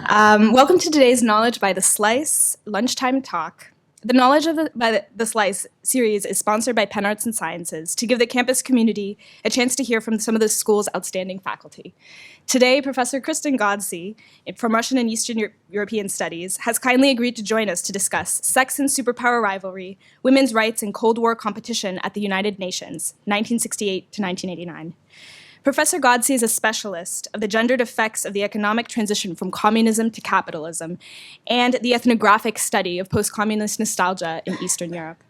Welcome to today's Knowledge by the Slice lunchtime talk. The Knowledge by the Slice series is sponsored by Penn Arts and Sciences to give the campus community a chance to hear from some of the school's outstanding faculty. Today, Professor Kristen Ghodsee from Russian and Eastern European Studies has kindly agreed to join us to discuss Sex and Superpower Rivalry, Women's Rights and Cold War Competition at the United Nations, 1968 to 1989. Professor Ghodsee is a specialist of the gendered effects of the economic transition from communism to capitalism and the ethnographic study of post-communist nostalgia in Eastern Europe.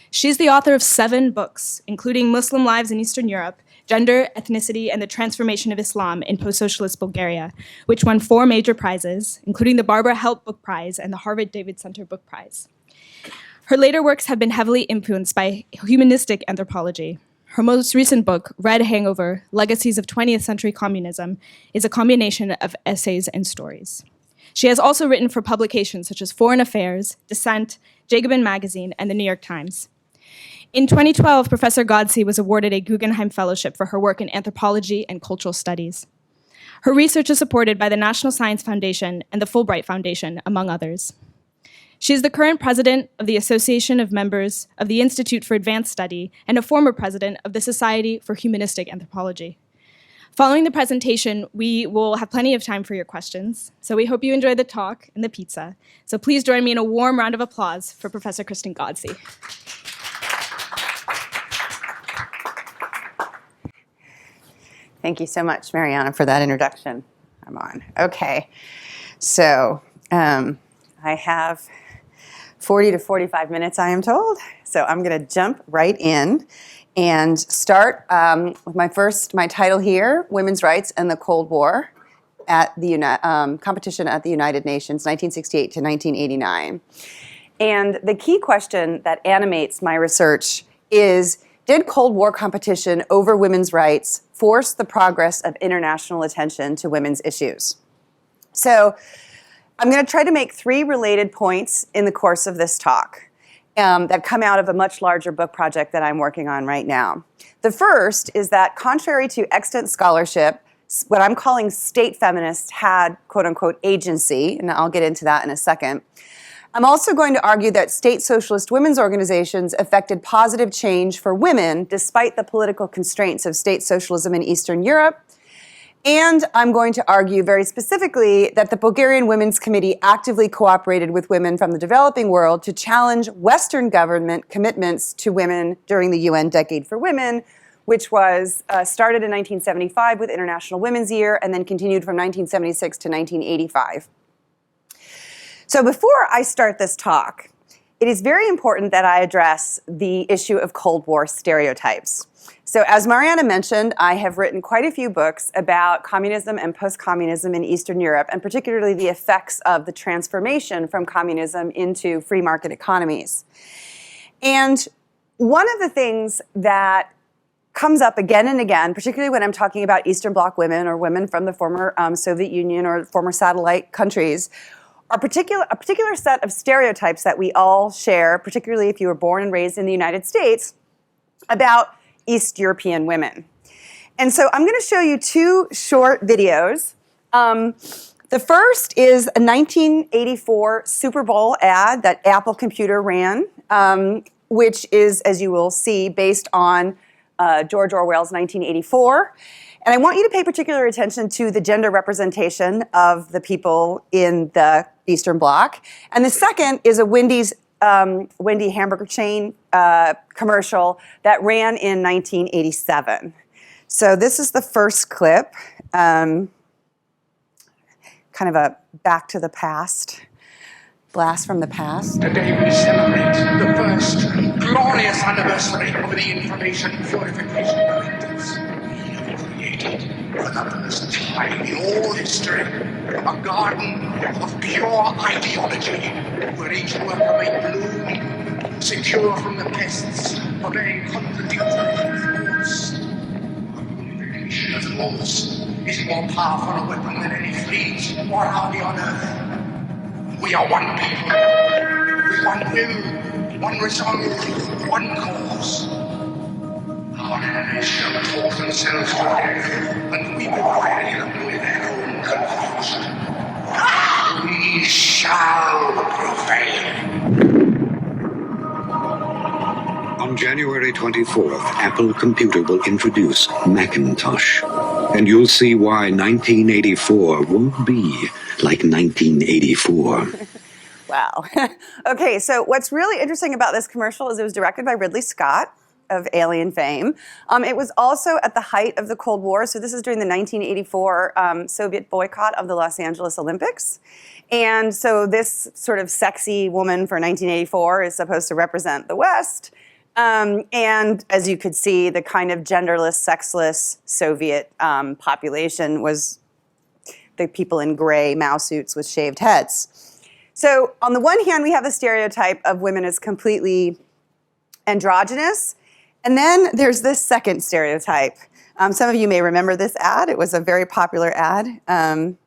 She's the author of 7 books, including Muslim Lives in Eastern Europe, Gender, Ethnicity, and the Transformation of Islam in Post-Socialist Bulgaria, which won 4 major prizes, including the Barbara Help Book Prize and the Harvard David Center Book Prize. Her later works have been heavily influenced by humanistic anthropology. Her most recent book, Red Hangover, Legacies of 20th Century Communism, is a combination of essays and stories. She has also written for publications such as Foreign Affairs, Dissent, Jacobin Magazine, and the New York Times. In 2012, Professor Ghodsee was awarded a Guggenheim Fellowship for her work in anthropology and cultural studies. Her research is supported by the National Science Foundation and the Fulbright Foundation, among others. She is the current president of the Association of Members of the Institute for Advanced Study and a former president of the Society for Humanistic Anthropology. Following the presentation, we will have plenty of time for your questions, so we hope you enjoy the talk and the pizza. So please join me in a warm round of applause for Professor Kristen Ghodsee. Thank you so much, Mariana, for that introduction. I'm on. Okay, so I have 40 to 45 minutes, I am told. So I'm going to jump right in and start with my title here, Women's Rights and the Cold War at the Competition at the United Nations, 1968 to 1989. And the key question that animates my research is, did Cold War competition over women's rights force the progress of international attention to women's issues? So I'm going to try to make 3 related points in the course of this talk that come out of a much larger book project that I'm working on right now. The first is that contrary to extant scholarship, what I'm calling state feminists had quote-unquote agency, and I'll get into that in a second. I'm also going to argue that state socialist women's organizations affected positive change for women despite the political constraints of state socialism in Eastern Europe. And I'm going to argue very specifically that the Bulgarian Women's Committee actively cooperated with women from the developing world to challenge Western government commitments to women during the UN Decade for Women, which was started in 1975 with International Women's Year and then continued from 1976 to 1985. So before I start this talk, it is very important that I address the issue of Cold War stereotypes. So as Mariana mentioned, I have written quite a few books about communism and post-communism in Eastern Europe, and particularly the effects of the transformation from communism into free market economies. And one of the things that comes up again and again, particularly when I'm talking about Eastern Bloc women or women from the former Soviet Union or former satellite countries, are a particular set of stereotypes that we all share, particularly if you were born and raised in the United States, about East European women. And so I'm going to show you 2 short videos. The first is a 1984 Super Bowl ad that Apple Computer ran, which is, as you will see, based on George Orwell's 1984. And I want you to pay particular attention to the gender representation of the people in the Eastern Bloc. And the second is a Wendy hamburger chain commercial that ran in 1987. So this is the first clip, kind of a back to the past, blast from the past. Today we celebrate the first glorious anniversary of the information purification directives. Created for the first time in all history a garden of pure ideology where each worker may bloom, secure from the pests, obeying contradictory laws. Unification of laws is more powerful a weapon than any fleet or army on earth. We are one people, with one will, one resolve, one cause. Our enemies shall talk themselves to death, and we will rally them with their own confusion. we shall prevail. On January 24th, Apple Computer will introduce Macintosh. And you'll see why 1984 won't be like 1984. Wow. Okay, so what's really interesting about this commercial is it was directed by Ridley Scott of Alien fame. It was also at the height of the Cold War, so this is during the 1984 Soviet boycott of the Los Angeles Olympics. And so this sort of sexy woman for 1984 is supposed to represent the West. And as you could see, the kind of genderless, sexless Soviet population was the people in gray Mao suits with shaved heads. So on the one hand, we have the stereotype of women as completely androgynous. And then there's this second stereotype. Some of you may remember this ad. It was a very popular ad. Pay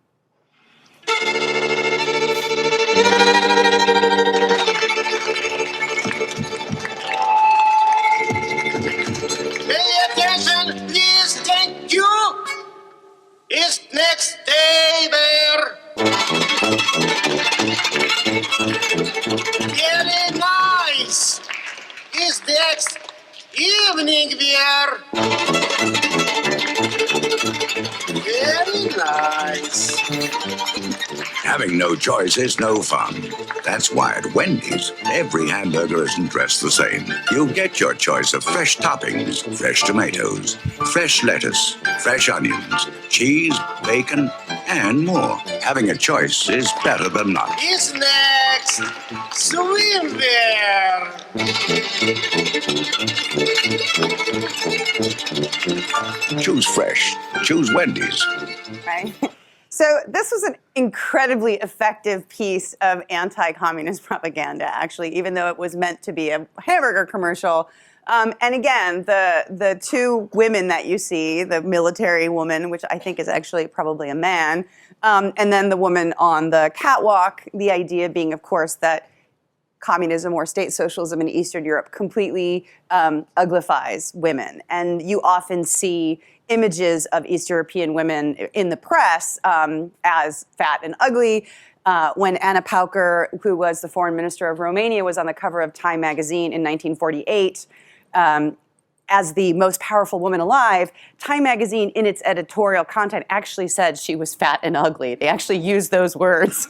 attention, please, thank you. Is next day there? Very nice. Is next evening there? Very nice. Having no choice is no fun. That's why at Wendy's, every hamburger isn't dressed the same. You'll get your choice of fresh toppings, fresh tomatoes, fresh lettuce, fresh onions, cheese, bacon, and more. Having a choice is better than not. Is next swim there? Choose fresh. Choose Wendy's. Right? So this was an incredibly effective piece of anti-communist propaganda, actually, even though it was meant to be a hamburger commercial. And again, the two women that you see, the military woman, which I think is actually probably a man, and then the woman on the catwalk, the idea being, of course, that communism or state socialism in Eastern Europe completely uglifies women. And you often see images of East European women in the press as fat and ugly. When Anna Pauker, who was the foreign minister of Romania, was on the cover of Time magazine in 1948, as the most powerful woman alive, Time magazine in its editorial content actually said she was fat and ugly. They actually used those words.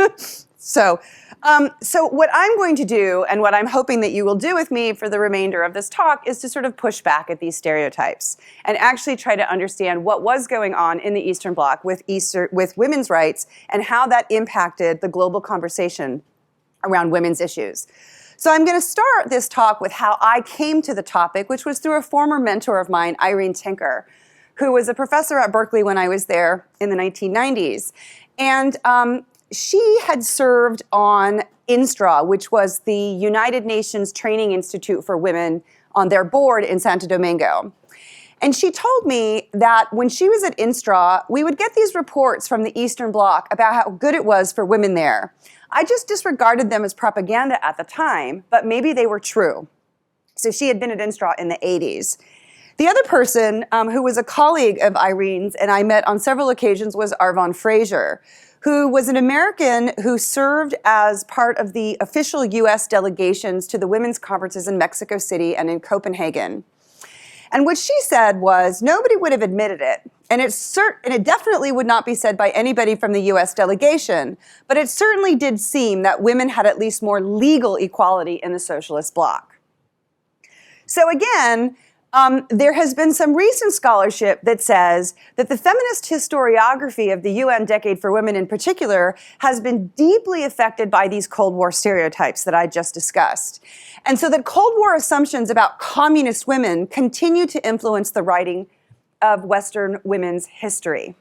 So what I'm going to do, and what I'm hoping that you will do with me for the remainder of this talk, is to sort of push back at these stereotypes and actually try to understand what was going on in the Eastern Bloc with women's rights and how that impacted the global conversation around women's issues. So I'm going to start this talk with how I came to the topic, which was through a former mentor of mine, Irene Tinker, who was a professor at Berkeley when I was there in the 1990s. And she had served on INSTRA, which was the United Nations Training Institute for Women, on their board in Santo Domingo. And she told me that when she was at INSTRA, we would get these reports from the Eastern Bloc about how good it was for women there. I just disregarded them as propaganda at the time, but maybe they were true. So she had been at INSTRA in the 80s. The other person who was a colleague of Irene's, and I met on several occasions, was Arvon Fraser, who was an American who served as part of the official U.S. delegations to the women's conferences in Mexico City and in Copenhagen. And what she said was, nobody would have admitted it, and it definitely would not be said by anybody from the U.S. delegation, but it certainly did seem that women had at least more legal equality in the socialist bloc. So again, there has been some recent scholarship that says that the feminist historiography of the UN Decade for Women in particular has been deeply affected by these Cold War stereotypes that I just discussed. And so that Cold War assumptions about communist women continue to influence the writing of Western women's history.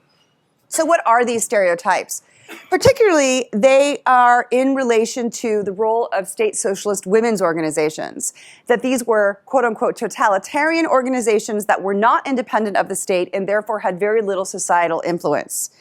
So what are these stereotypes? Particularly, they are in relation to the role of state socialist women's organizations, that these were, quote unquote, totalitarian organizations that were not independent of the state and therefore had very little societal influence.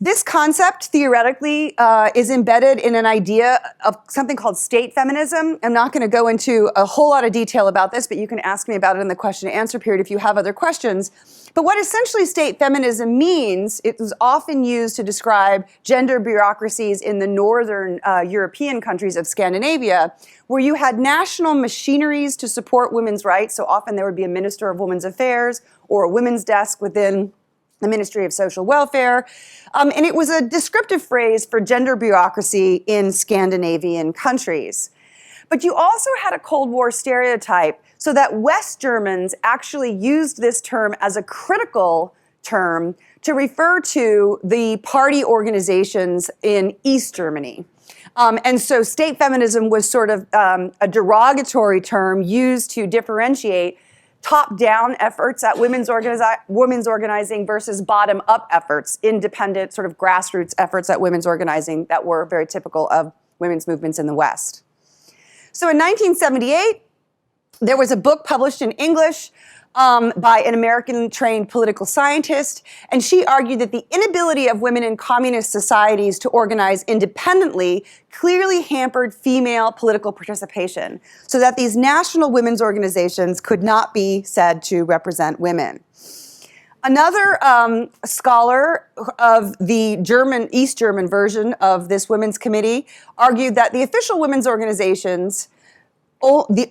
This concept, theoretically, is embedded in an idea of something called state feminism. I'm not going to go into a whole lot of detail about this, but you can ask me about it in the question and answer period if you have other questions. But what essentially state feminism means, it was often used to describe gender bureaucracies in the northern European countries of Scandinavia, where you had national machineries to support women's rights. So often there would be a Minister of Women's Affairs or a women's desk within the Ministry of Social Welfare. And it was a descriptive phrase for gender bureaucracy in Scandinavian countries. But you also had a Cold War stereotype, so that West Germans actually used this term as a critical term to refer to the party organizations in East Germany. And so state feminism was sort of a derogatory term used to differentiate top-down efforts at women's organizing versus bottom-up efforts, independent sort of grassroots efforts at women's organizing that were very typical of women's movements in the West. So in 1978, there was a book published in English by an American-trained political scientist, and she argued that the inability of women in communist societies to organize independently clearly hampered female political participation, so that these national women's organizations could not be said to represent women. Another scholar of the East German version of this women's committee argued that the official women's organizations, the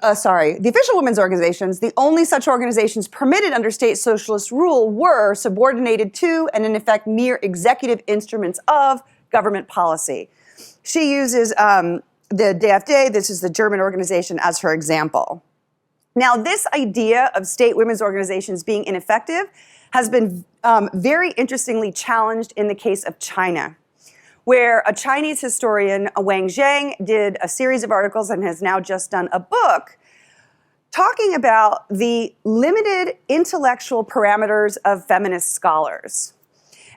only such organizations permitted under state socialist rule were subordinated to and in effect mere executive instruments of government policy. She uses the DFD, this is the German organization, as her example. Now, this idea of state women's organizations being ineffective has been very interestingly challenged in the case of China, where a Chinese historian, Wang Zhang, did a series of articles and has now just done a book talking about the limited intellectual parameters of feminist scholars.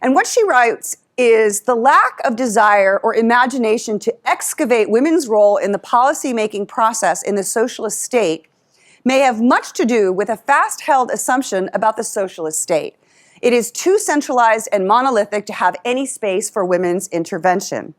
And what she writes is the lack of desire or imagination to excavate women's role in the policy-making process in the socialist state may have much to do with a fast-held assumption about the socialist state. It is too centralized and monolithic to have any space for women's intervention.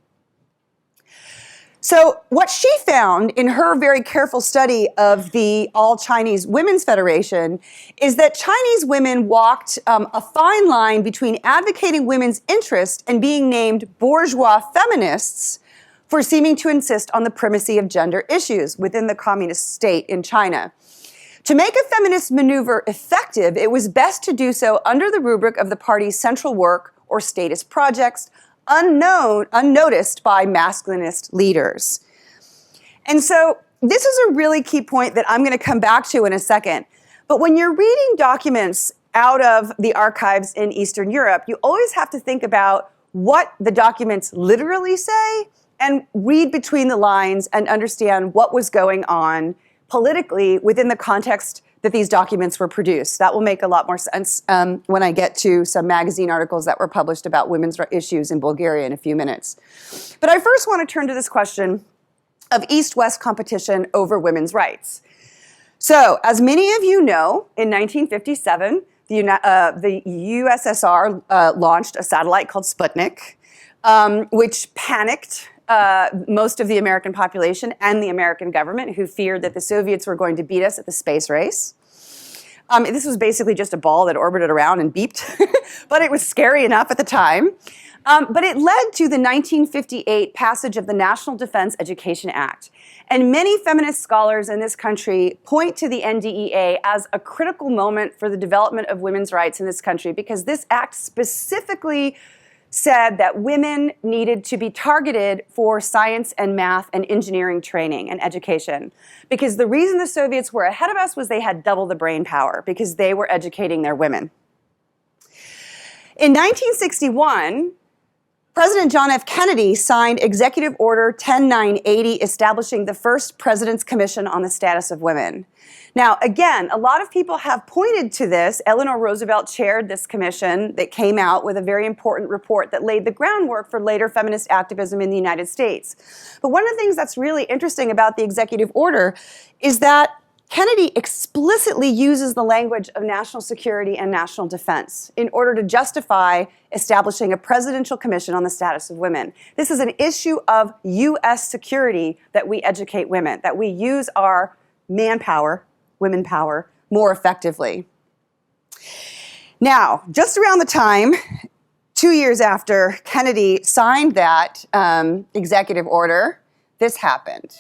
So what she found in her very careful study of the All-Chinese Women's Federation is that Chinese women walked a fine line between advocating women's interest and being named bourgeois feminists for seeming to insist on the primacy of gender issues within the communist state in China. To make a feminist maneuver effective, it was best to do so under the rubric of the party's central work or statist projects, unnoticed by masculinist leaders. And so this is a really key point that I'm going to come back to in a second. But when you're reading documents out of the archives in Eastern Europe, you always have to think about what the documents literally say and read between the lines and understand what was going on politically within the context that these documents were produced. That will make a lot more sense when I get to some magazine articles that were published about women's issues in Bulgaria in a few minutes. But I first want to turn to this question of East-West competition over women's rights. So, as many of you know, in 1957, the USSR launched a satellite called Sputnik, which panicked most of the American population and the American government, who feared that the Soviets were going to beat us at the space race. This was basically just a ball that orbited around and beeped, but it was scary enough at the time. But it led to the 1958 passage of the National Defense Education Act. And many feminist scholars in this country point to the NDEA as a critical moment for the development of women's rights in this country, because this act specifically said that women needed to be targeted for science and math and engineering training and education. Because the reason the Soviets were ahead of us was they had double the brain power, because they were educating their women. In 1961, President John F. Kennedy signed Executive Order 10980, establishing the first President's Commission on the Status of Women. Now, again, a lot of people have pointed to this. Eleanor Roosevelt chaired this commission that came out with a very important report that laid the groundwork for later feminist activism in the United States. But one of the things that's really interesting about the executive order is that Kennedy explicitly uses the language of national security and national defense in order to justify establishing a presidential commission on the status of women. This is an issue of U.S. security, that we educate women, that we use our manpower, women power, more effectively. Now, just around the time, 2 years after Kennedy signed that executive order, this happened.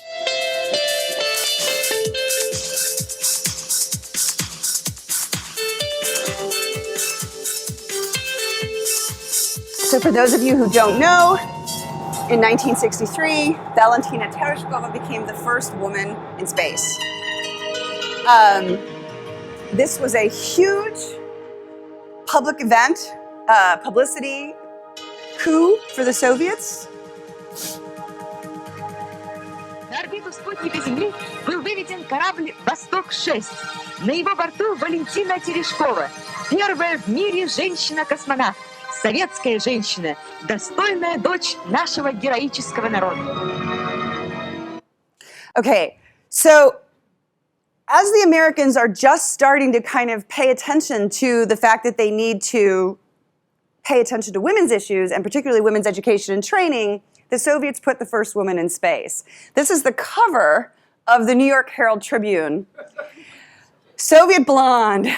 So for those of you who don't know, in 1963, Valentina Tereshkova became the first woman in space. This was a huge public event, publicity coup for the Soviets. На орбиту спутника Земли был выведен корабль «Восток-6». На его борту Валентина Терешкова, первая в мире женщина-космонавт, советская женщина, достойная дочь нашего героического народа. Okay, so as the Americans are just starting to kind of pay attention to the fact that they need to pay attention to women's issues, and particularly women's education and training, the Soviets put the first woman in space. This is the cover of the New York Herald Tribune. Soviet blonde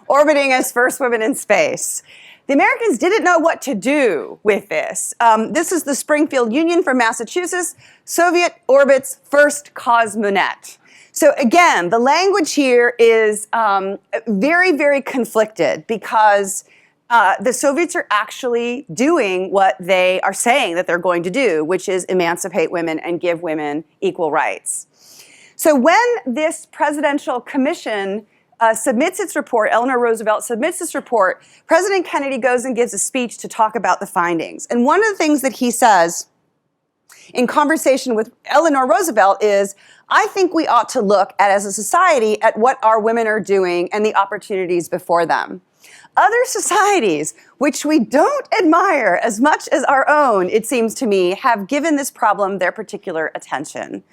orbiting as first woman in space. The Americans didn't know what to do with this. This is the Springfield Union from Massachusetts, Soviet orbit's first cosmonaut. So again, the language here is very, very conflicted, because the Soviets are actually doing what they are saying that they're going to do, which is emancipate women and give women equal rights. So when this presidential commission submits its report, Eleanor Roosevelt submits this report, President Kennedy goes and gives a speech to talk about the findings. And one of the things that he says in conversation with Eleanor Roosevelt is, I think we ought to look at, as a society, at what our women are doing and the opportunities before them. Other societies, which we don't admire as much as our own, it seems to me, have given this problem their particular attention.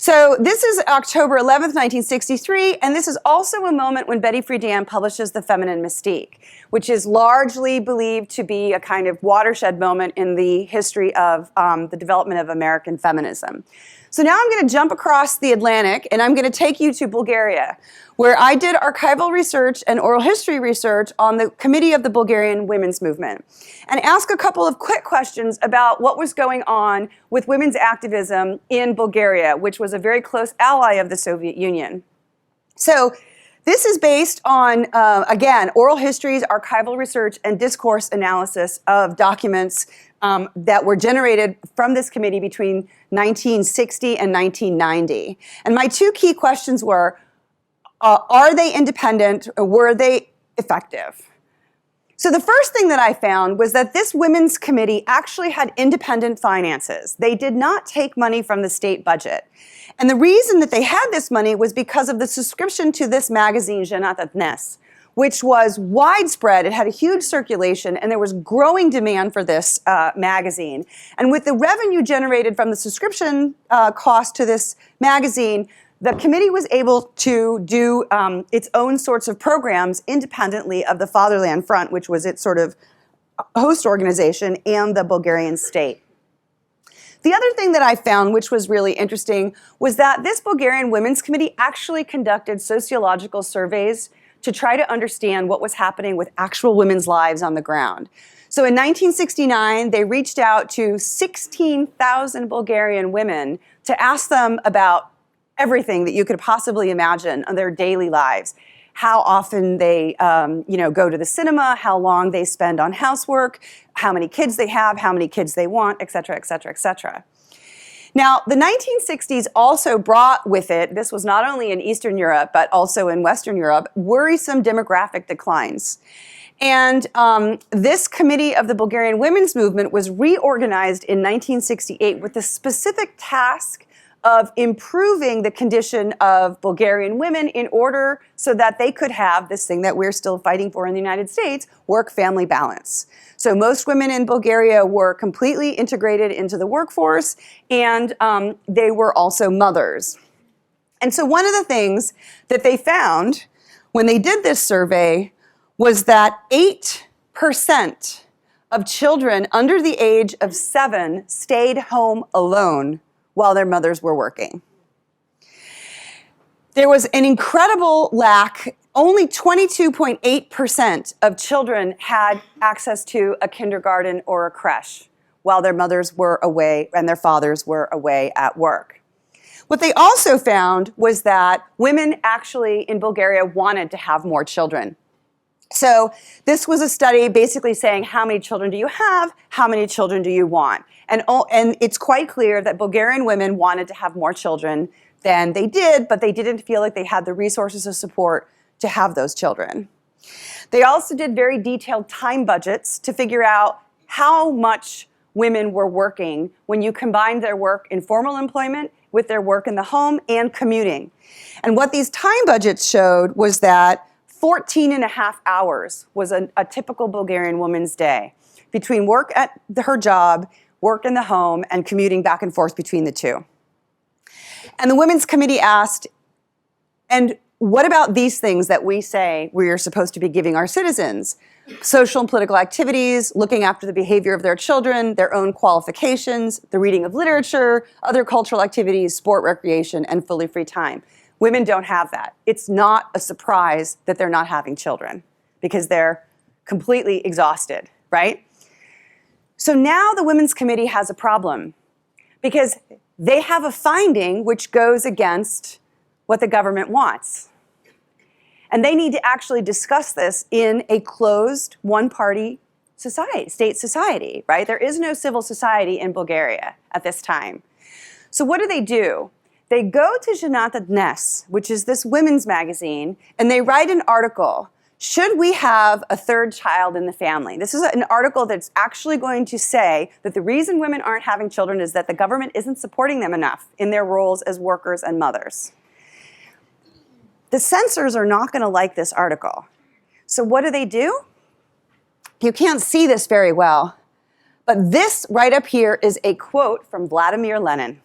So this is October 11th, 1963, and this is also a moment when Betty Friedan publishes The Feminine Mystique, which is largely believed to be a kind of watershed moment in the history of the development of American feminism. So now I'm going to jump across the Atlantic, and I'm going to take you to Bulgaria, where I did archival research and oral history research on the committee of the Bulgarian women's movement, and ask a couple of quick questions about what was going on with women's activism in Bulgaria, which was a very close ally of the Soviet Union. So this is based on, again, oral histories, archival research, and discourse analysis of documents that were generated from this committee between 1960 and 1990. And my two key questions were, are they independent, or were they effective? So the first thing that I found was that this women's committee actually had independent finances. They did not take money from the state budget. And the reason that they had this money was because of the subscription to this magazine, Janaka, which was widespread. It had a huge circulation, and there was growing demand for this magazine. And with the revenue generated from the subscription cost to this magazine, the committee was able to do its own sorts of programs independently of the Fatherland Front, which was its sort of host organization, and the Bulgarian state. The other thing that I found, which was really interesting, was that this Bulgarian Women's Committee actually conducted sociological surveys to try to understand what was happening with actual women's lives on the ground. So in 1969, they reached out to 16,000 Bulgarian women to ask them about everything that you could possibly imagine on their daily lives. How often they go to the cinema, how long they spend on housework, how many kids they have, how many kids they want, et cetera, et cetera, et cetera. Now, the 1960s also brought with it, this was not only in Eastern Europe, but also in Western Europe, worrisome demographic declines. And this committee of the Bulgarian women's movement was reorganized in 1968 with the specific task of improving the condition of Bulgarian women in order so that they could have this thing that we're still fighting for in the United States, work-family balance. So most women in Bulgaria were completely integrated into the workforce, and they were also mothers. And so one of the things that they found when they did this survey was that 8% of children under the age of 7 stayed home alone while their mothers were working. There was an incredible lack. Only 22.8% of children had access to a kindergarten or a creche while their mothers were away and their fathers were away at work. What they also found was that women actually in Bulgaria wanted to have more children. So this was a study basically saying, how many children do you have? How many children do you want? And it's quite clear that Bulgarian women wanted to have more children than they did, but they didn't feel like they had the resources of support to have those children. They also did very detailed time budgets to figure out how much women were working when you combined their work in formal employment with their work in the home and commuting. And what these time budgets showed was that 14 and a half hours was a typical Bulgarian woman's day between work at her job, work in the home, and commuting back and forth between the two. And the Women's Committee asked, and what about these things that we say we are supposed to be giving our citizens? Social and political activities, looking after the behavior of their children, their own qualifications, the reading of literature, other cultural activities, sport, recreation, and fully free time. Women don't have that. It's not a surprise that they're not having children because they're completely exhausted, right? So now the Women's Committee has a problem because they have a finding which goes against what the government wants. And they need to actually discuss this in a closed, one-party society, state society, right? There is no civil society in Bulgaria at this time. So what do? They go to Janaka, which is this women's magazine, and they write an article. Should we have a third child in the family? This is an article that's actually going to say that the reason women aren't having children is that the government isn't supporting them enough in their roles as workers and mothers. The censors are not going to like this article. So what do? You can't see this very well, but this right up here is a quote from Vladimir Lenin.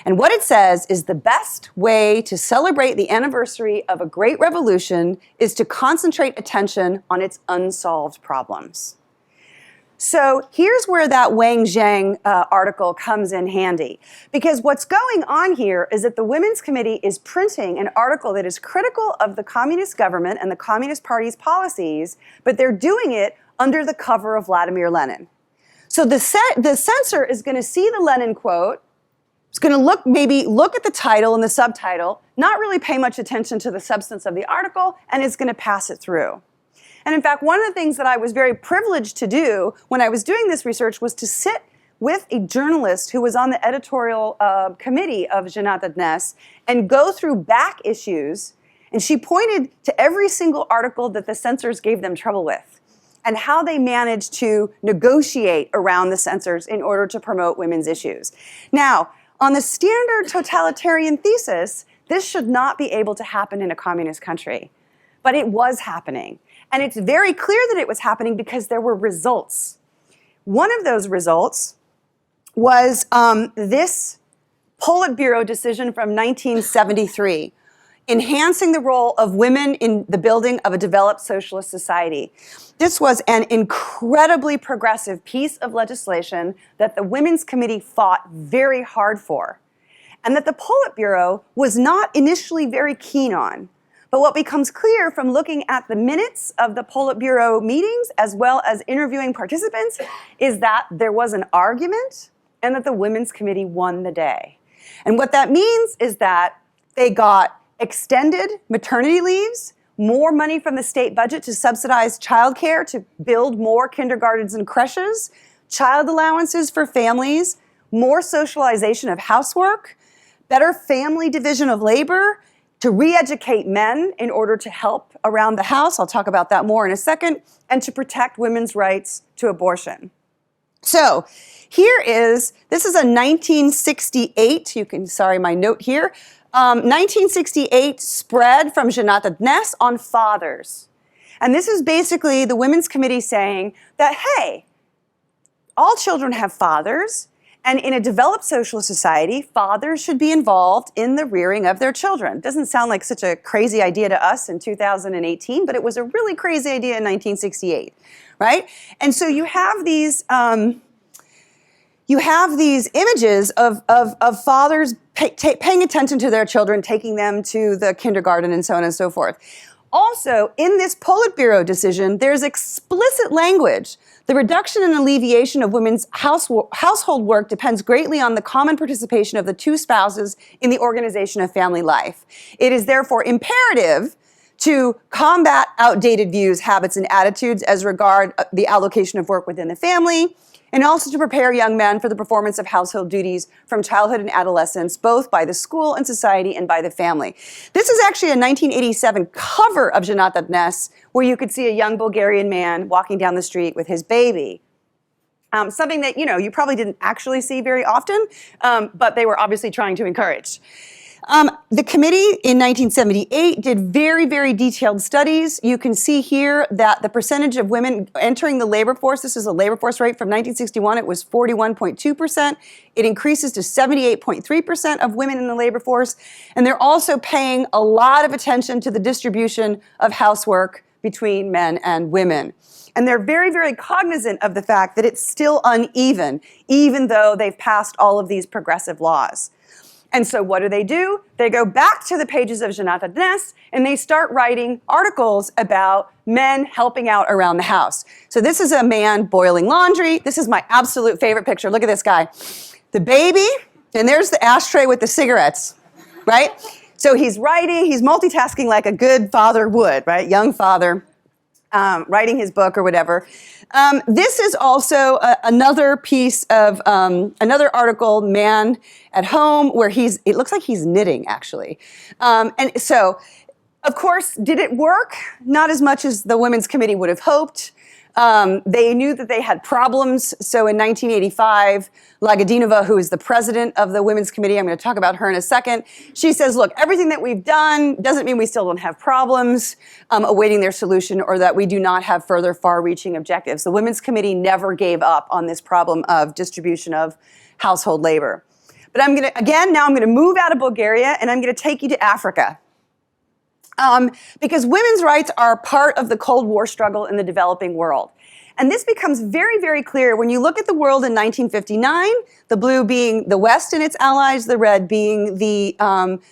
And what it says is the best way to celebrate the anniversary of a great revolution is to concentrate attention on its unsolved problems. So here's where that Wang Zhang article comes in handy. Because what's going on here is that the Women's Committee is printing an article that is critical of the communist government and the Communist Party's policies, but they're doing it under the cover of Vladimir Lenin. So the censor is going to see the Lenin quote, it's going to look at the title and the subtitle, not really pay much attention to the substance of the article, and is going to pass it through. And in fact, one of the things that I was very privileged to do when I was doing this research was to sit with a journalist who was on the editorial committee of Janaka and go through back issues. And she pointed to every single article that the censors gave them trouble with and how they managed to negotiate around the censors in order to promote women's issues. Now, on the standard totalitarian thesis, this should not be able to happen in a communist country. But it was happening. And it's very clear that it was happening because there were results. One of those results was this Politburo decision from 1973, enhancing the role of women in the building of a developed socialist society. This was an incredibly progressive piece of legislation that the Women's Committee fought very hard for, and that the Politburo was not initially very keen on. But what becomes clear from looking at the minutes of the Politburo meetings, as well as interviewing participants, is that there was an argument and that the Women's Committee won the day. And what that means is that they got extended maternity leaves, more money from the state budget to subsidize childcare, to build more kindergartens and creches, child allowances for families, more socialization of housework, better family division of labor, to re-educate men in order to help around the house, I'll talk about that more in a second, and to protect women's rights to abortion. So this is a 1968, sorry, my note here, 1968 spread from Janaka on fathers. And this is basically the Women's Committee saying that, hey, all children have fathers, And in a developed socialist society, fathers should be involved in the rearing of their children. Doesn't sound like such a crazy idea to us in 2018, but it was a really crazy idea in 1968, right? And so you have these images of fathers paying attention to their children, taking them to the kindergarten and so on and so forth. Also, in this Politburo decision, there's explicit language. The reduction and alleviation of women's household work depends greatly on the common participation of the two spouses in the organization of family life. It is therefore imperative to combat outdated views, habits, and attitudes as regard the allocation of work within the family, and also to prepare young men for the performance of household duties from childhood and adolescence, both by the school and society and by the family. This is actually a 1987 cover of Janaka Dnes, where you could see a young Bulgarian man walking down the street with his baby. Something that, you probably didn't actually see very often, but they were obviously trying to encourage. The committee in 1978 did very, very detailed studies. You can see here that the percentage of women entering the labor force, this is a labor force rate from 1961, it was 41.2%. It increases to 78.3% of women in the labor force. And they're also paying a lot of attention to the distribution of housework between men and women. And they're very, very cognizant of the fact that it's still uneven, even though they've passed all of these progressive laws. And so what do? They go back to the pages of Janaka Dnes and they start writing articles about men helping out around the house. So this is a man boiling laundry. This is my absolute favorite picture. Look at this guy. The baby, and there's the ashtray with the cigarettes, right? So he's writing, he's multitasking like a good father would, right? Young father, writing his book or whatever. This is also another piece of another article, Man at Home, where it looks like he's knitting, actually. And so, of course, did it work? Not as much as the Women's Committee would have hoped. They knew that they had problems. So in 1985, Lagodinova, who is the president of the Women's Committee, I'm going to talk about her in a second, she says, look, everything that we've done doesn't mean we still don't have problems awaiting their solution or that we do not have further far-reaching objectives. The Women's Committee never gave up on this problem of distribution of household labor. But I'm going to move out of Bulgaria and I'm going to take you to Africa. Because women's rights are part of the Cold War struggle in the developing world. And this becomes very, very clear when you look at the world in 1959, the blue being the West and its allies, the red being the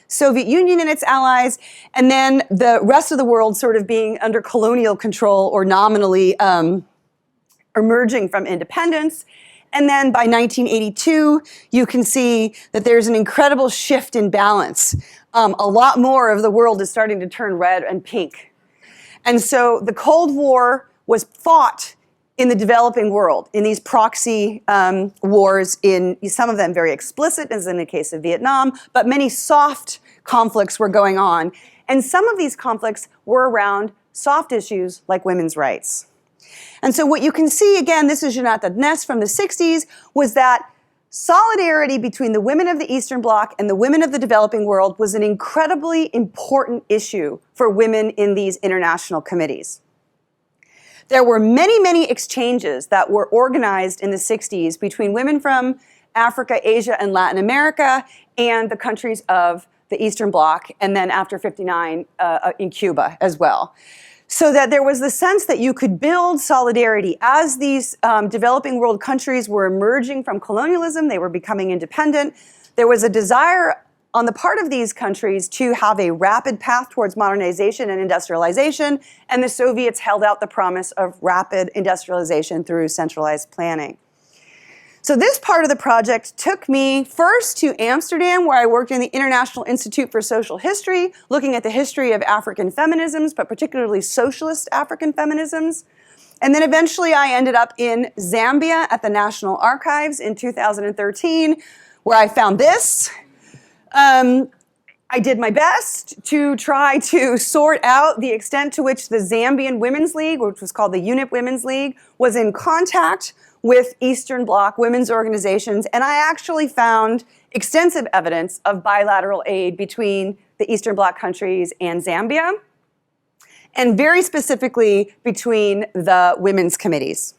Soviet Union and its allies, and then the rest of the world sort of being under colonial control or nominally emerging from independence. And then by 1982, you can see that there's an incredible shift in balance. A lot more of the world is starting to turn red and pink. And so the Cold War was fought in the developing world, in these proxy wars, in some of them very explicit, as in the case of Vietnam, but many soft conflicts were going on. And some of these conflicts were around soft issues like women's rights. And so what you can see, again, this is Janaka Dnes from the 60s, was that solidarity between the women of the Eastern Bloc and the women of the developing world was an incredibly important issue for women in these international committees. There were many, many exchanges that were organized in the 60s between women from Africa, Asia, and Latin America and the countries of the Eastern Bloc, and then after 59 in Cuba as well. So that there was the sense that you could build solidarity as these developing world countries were emerging from colonialism, they were becoming independent. There was a desire on the part of these countries to have a rapid path towards modernization and industrialization, and the Soviets held out the promise of rapid industrialization through centralized planning. So this part of the project took me first to Amsterdam, where I worked in the International Institute for Social History, looking at the history of African feminisms, but particularly socialist African feminisms. And then eventually I ended up in Zambia at the National Archives in 2013, where I found this. I did my best to try to sort out the extent to which the Zambian Women's League, which was called the UNIP Women's League, was in contact with Eastern Bloc women's organizations, and I actually found extensive evidence of bilateral aid between the Eastern Bloc countries and Zambia, and very specifically between the women's committees.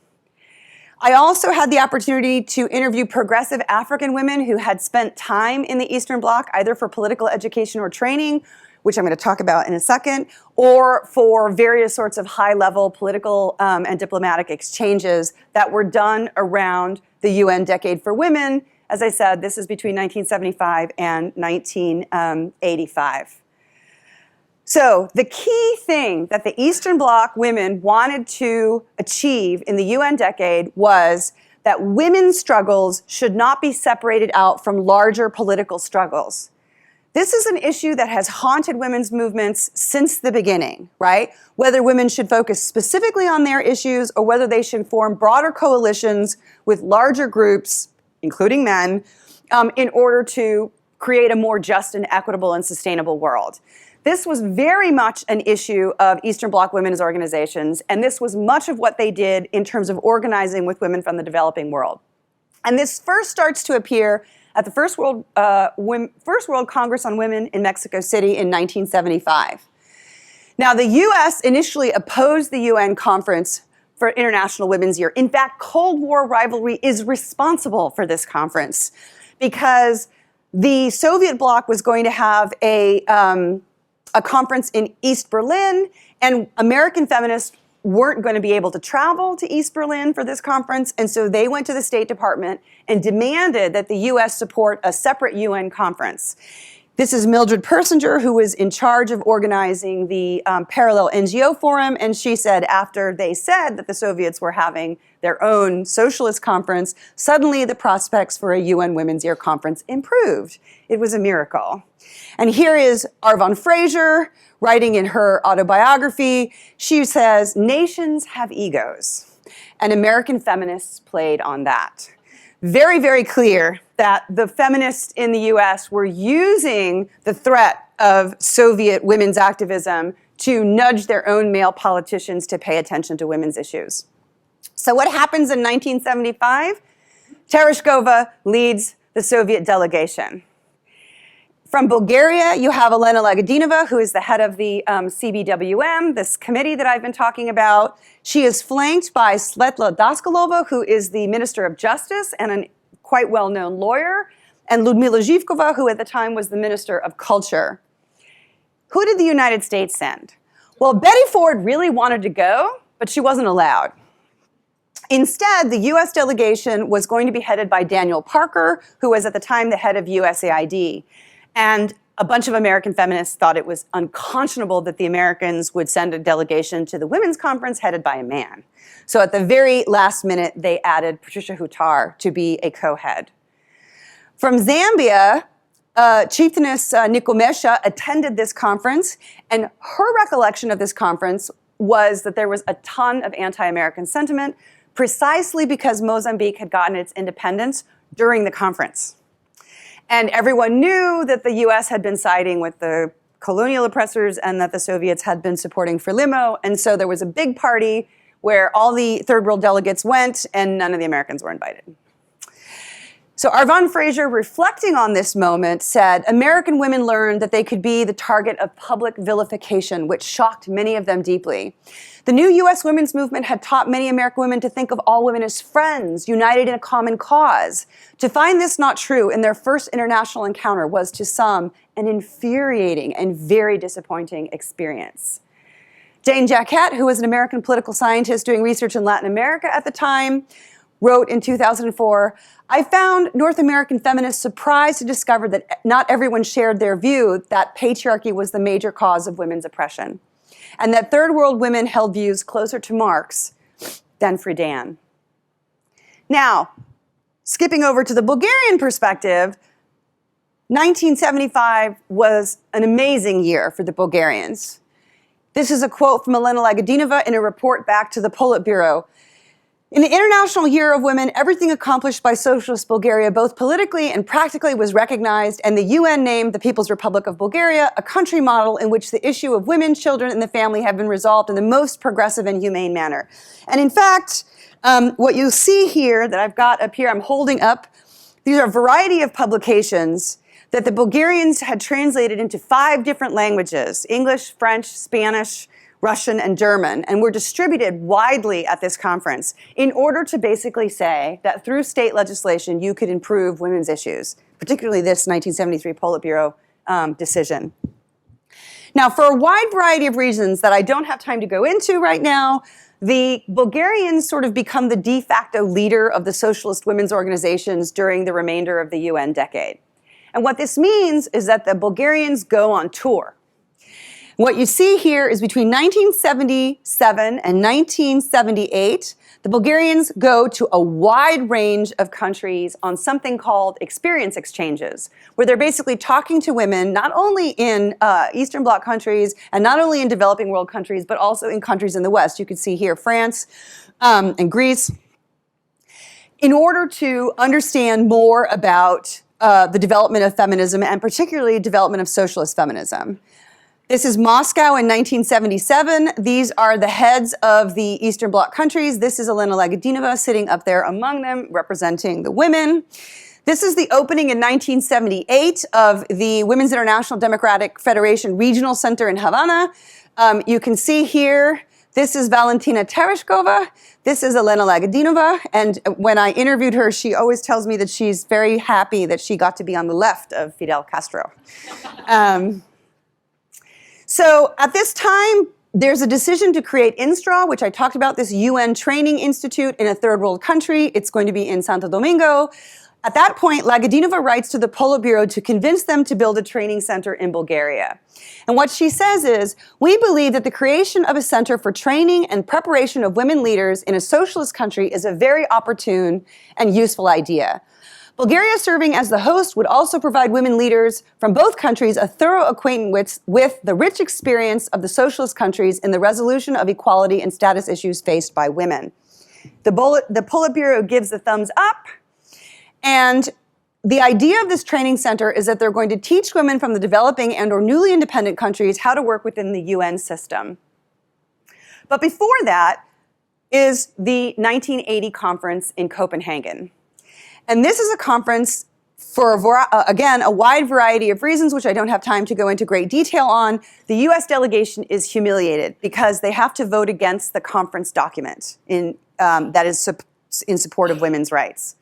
I also had the opportunity to interview progressive African women who had spent time in the Eastern Bloc, either for political education or training, which I'm going to talk about in a second, or for various sorts of high-level political and diplomatic exchanges that were done around the UN Decade for Women. As I said, this is between 1975 and 1985. So the key thing that the Eastern Bloc women wanted to achieve in the UN Decade was that women's struggles should not be separated out from larger political struggles. This is an issue that has haunted women's movements since the beginning, right? Whether women should focus specifically on their issues or whether they should form broader coalitions with larger groups, including men, in order to create a more just and equitable and sustainable world. This was very much an issue of Eastern Bloc women's organizations, and this was much of what they did in terms of organizing with women from the developing world. And this first starts to appear at the First World Congress on Women in Mexico City in 1975. Now, the US initially opposed the UN conference for International Women's Year. In fact, Cold War rivalry is responsible for this conference because the Soviet bloc was going to have a conference in East Berlin, and American feminists weren't going to be able to travel to East Berlin for this conference, and so they went to the State Department and demanded that the US support a separate UN conference. This is Mildred Persinger, who was in charge of organizing the Parallel NGO Forum, and she said after they said that the Soviets were having their own socialist conference, suddenly the prospects for a UN Women's Year conference improved. It was a miracle. And here is Arvon Fraser writing in her autobiography. She says, "Nations have egos," and American feminists played on that. Very, very clear that the feminists in the US were using the threat of Soviet women's activism to nudge their own male politicians to pay attention to women's issues. So what happens in 1975? Tereshkova leads the Soviet delegation. From Bulgaria, you have Helena Lagodinova, who is the head of the CBWM, this committee that I've been talking about. She is flanked by Svetla Daskalova, who is the Minister of Justice and a quite well-known lawyer, and Ludmila Zhivkova, who at the time was the Minister of Culture. Who did the United States send? Well, Betty Ford really wanted to go, but she wasn't allowed. Instead, the US delegation was going to be headed by Daniel Parker, who was at the time the head of USAID. And a bunch of American feminists thought it was unconscionable that the Americans would send a delegation to the women's conference headed by a man. So at the very last minute, they added Patricia Hutar to be a co-head. From Zambia, Chieftainess Nikomesha attended this conference, and her recollection of this conference was that there was a ton of anti-American sentiment, precisely because Mozambique had gotten its independence during the conference. And everyone knew that the US had been siding with the colonial oppressors and that the Soviets had been supporting Frelimo. And so there was a big party where all the third world delegates went and none of the Americans were invited. So Arvon Fraser, reflecting on this moment, said, "American women learned that they could be the target of public vilification, which shocked many of them deeply. The new US women's movement had taught many American women to think of all women as friends, united in a common cause. To find this not true in their first international encounter was to some an infuriating and very disappointing experience." Jane Jacquet, who was an American political scientist doing research in Latin America at the time, wrote in 2004, "I found North American feminists surprised to discover that not everyone shared their view that patriarchy was the major cause of women's oppression, and that third world women held views closer to Marx than Friedan." Now, skipping over to the Bulgarian perspective, 1975 was an amazing year for the Bulgarians. This is a quote from Helena Lagodinova in a report back to the Politburo. "In the International Year of Women, everything accomplished by socialist Bulgaria, both politically and practically, was recognized, and the UN named the People's Republic of Bulgaria a country model in which the issue of women, children, and the family have been resolved in the most progressive and humane manner." And in fact, what you see here that I've got up here, I'm holding up, these are a variety of publications that the Bulgarians had translated into 5 different languages: English, French, Spanish, Russian, and German, and were distributed widely at this conference in order to basically say that through state legislation you could improve women's issues, particularly this 1973 Politburo decision. Now, for a wide variety of reasons that I don't have time to go into right now, the Bulgarians sort of become the de facto leader of the socialist women's organizations during the remainder of the UN decade. And what this means is that the Bulgarians go on tour. What you see here is between 1977 and 1978, the Bulgarians go to a wide range of countries on something called experience exchanges, where they're basically talking to women, not only in Eastern Bloc countries and not only in developing world countries, but also in countries in the West. You can see here France and Greece, in order to understand more about the development of feminism and particularly development of socialist feminism. This is Moscow in 1977. These are the heads of the Eastern Bloc countries. This is Helena Lagodinova sitting up there among them, representing the women. This is the opening in 1978 of the Women's International Democratic Federation Regional Center in Havana. You can see here, this is Valentina Tereshkova. This is Helena Lagodinova. And when I interviewed her, she always tells me that she's very happy that she got to be on the left of Fidel Castro. So at this time, there's a decision to create INSTRA, which I talked about, this UN training institute in a third world country. It's going to be in Santo Domingo. At that point, Lagodinova writes to the Politburo to convince them to build a training center in Bulgaria. And what she says is, we believe that the creation of a center for training and preparation of women leaders in a socialist country is a very opportune and useful idea. Bulgaria serving as the host would also provide women leaders from both countries a thorough acquaintance with the rich experience of the socialist countries in the resolution of equality and status issues faced by women. The Politburo gives the thumbs up, and the idea of this training center is that they're going to teach women from the developing and or newly independent countries how to work within the UN system. But before that is the 1980 conference in Copenhagen. And this is a conference for, again, a wide variety of reasons, which I don't have time to go into great detail on. The US delegation is humiliated because they have to vote against the conference document that is in support of women's rights.